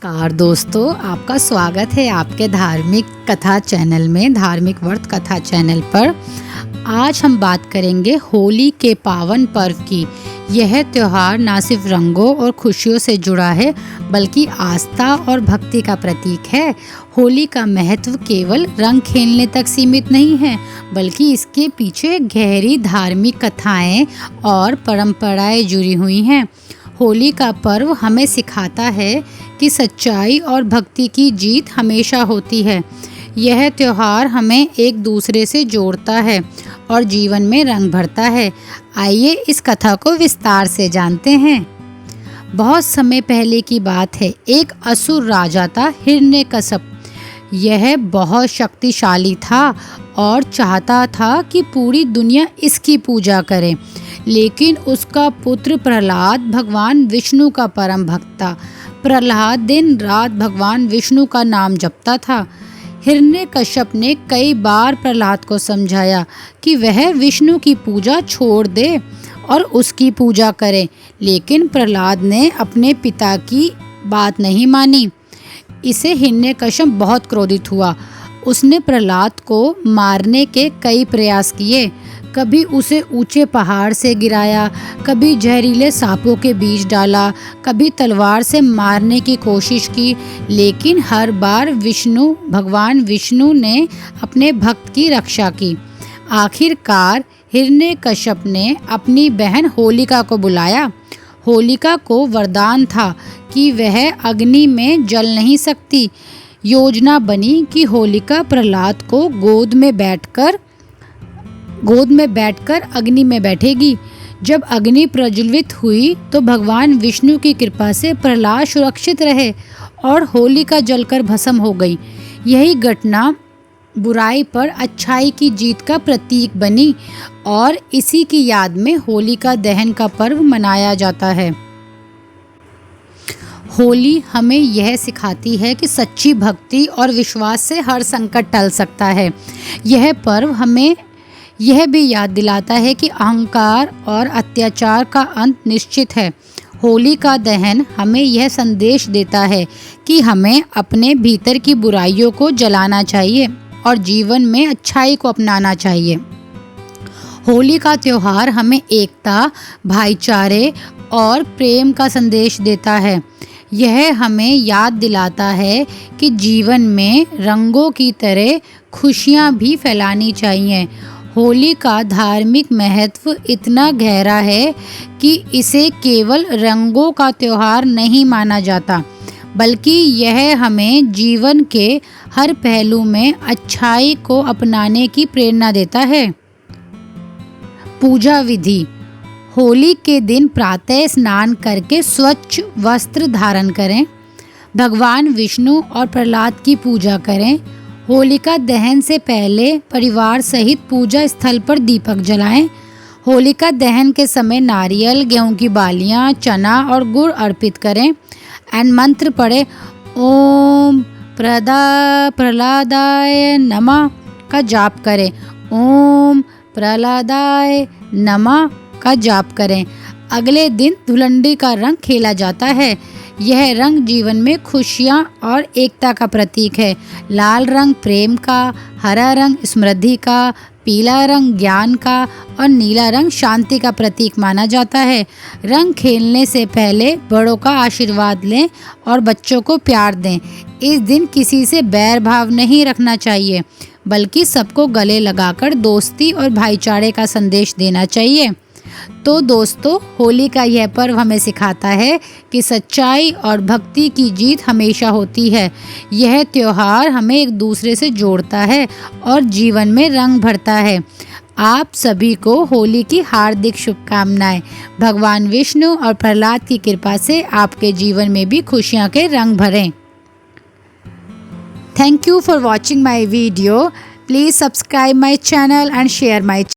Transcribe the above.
नमस्कार दोस्तों, आपका स्वागत है आपके धार्मिक कथा चैनल में, धार्मिक व्रत कथा चैनल पर। आज हम बात करेंगे होली के पावन पर्व की। यह त्यौहार न सिर्फ रंगों और खुशियों से जुड़ा है बल्कि आस्था और भक्ति का प्रतीक है। होली का महत्व केवल रंग खेलने तक सीमित नहीं है बल्कि इसके पीछे गहरी धार्मिक कथाएं और परंपराएं जुड़ी हुई हैं। होली का पर्व हमें सिखाता है कि सच्चाई और भक्ति की जीत हमेशा होती है। यह त्यौहार हमें एक दूसरे से जोड़ता है और जीवन में रंग भरता है। आइए इस कथा को विस्तार से जानते हैं। बहुत समय पहले की बात है। एक असुर राजा था, हिरण्यकश्यप। यह बहुत शक्तिशाली था और चाहता था कि पूरी दुनिया इसकी पूजा करे। लेकिन उसका पुत्र प्रहलाद भगवान विष्णु का परम भक्त था। प्रहलाद दिन रात भगवान विष्णु का नाम जपता था। हिरण्यकश्यप ने कई बार प्रहलाद को समझाया कि वह विष्णु की पूजा छोड़ दे और उसकी पूजा करे, लेकिन प्रहलाद ने अपने पिता की बात नहीं मानी। इसे हिरण्यकश्यप बहुत क्रोधित हुआ। उसने प्रहलाद को मारने के कई प्रयास किए। कभी उसे ऊंचे पहाड़ से गिराया, कभी जहरीले सांपों के बीज डाला, कभी तलवार से मारने की कोशिश की, लेकिन हर बार भगवान विष्णु ने अपने भक्त की रक्षा की। आखिरकार हिरण्यकश्यप ने अपनी बहन होलिका को बुलाया। होलिका को वरदान था कि वह अग्नि में जल नहीं सकती। योजना बनी कि होलिका प्रहलाद को गोद में बैठकर अग्नि में बैठेगी। जब अग्नि प्रज्वलित हुई तो भगवान विष्णु की कृपा से प्रहलाद सुरक्षित रहे और होलिका जलकर भस्म हो गई। यही घटना बुराई पर अच्छाई की जीत का प्रतीक बनी और इसी की याद में होलिका दहन का पर्व मनाया जाता है। होली हमें यह सिखाती है कि सच्ची भक्ति और विश्वास से हर संकट टल सकता है। यह पर्व हमें यह भी याद दिलाता है कि अहंकार और अत्याचार का अंत निश्चित है। होली का दहन हमें यह संदेश देता है कि हमें अपने भीतर की बुराइयों को जलाना चाहिए और जीवन में अच्छाई को अपनाना चाहिए। होली का त्यौहार हमें एकता, भाईचारे और प्रेम का संदेश देता है। यह हमें याद दिलाता है कि जीवन में रंगों की तरह खुशियाँ भी फैलानी चाहिए। होली का धार्मिक महत्व इतना गहरा है कि इसे केवल रंगों का त्यौहार नहीं माना जाता बल्कि यह हमें जीवन के हर पहलू में अच्छाई को अपनाने की प्रेरणा देता है। पूजा विधि। होली के दिन प्रातः स्नान करके स्वच्छ वस्त्र धारण करें। भगवान विष्णु और प्रहलाद की पूजा करें। होलिका दहन से पहले परिवार सहित पूजा स्थल पर दीपक जलाएं। होलिका दहन के समय नारियल, गेहूं की बालियां, चना और गुड़ अर्पित करें एंड मंत्र पढ़े। ओम प्रहलादाय नमः का जाप करें। ओम प्रहलादाय नमः का जाप करें। अगले दिन धुलंडी का रंग खेला जाता है। यह रंग जीवन में खुशियाँ और एकता का प्रतीक है। लाल रंग प्रेम का, हरा रंग समृद्धि का, पीला रंग ज्ञान का और नीला रंग शांति का प्रतीक माना जाता है। रंग खेलने से पहले बड़ों का आशीर्वाद लें और बच्चों को प्यार दें। इस दिन किसी से बैर भाव नहीं रखना चाहिए बल्कि सबको गले लगाकर दोस्ती और भाईचारे का संदेश देना चाहिए। तो दोस्तों, होली का यह पर्व हमें सिखाता है कि सच्चाई और भक्ति की जीत हमेशा होती है। यह त्यौहार हमें एक दूसरे से जोड़ता है और जीवन में रंग भरता है। आप सभी को होली की हार्दिक शुभकामनाएं। भगवान विष्णु और प्रहलाद की कृपा से आपके जीवन में भी खुशियां के रंग भरें। Thank you for watching my video. Please subscribe my channel and share my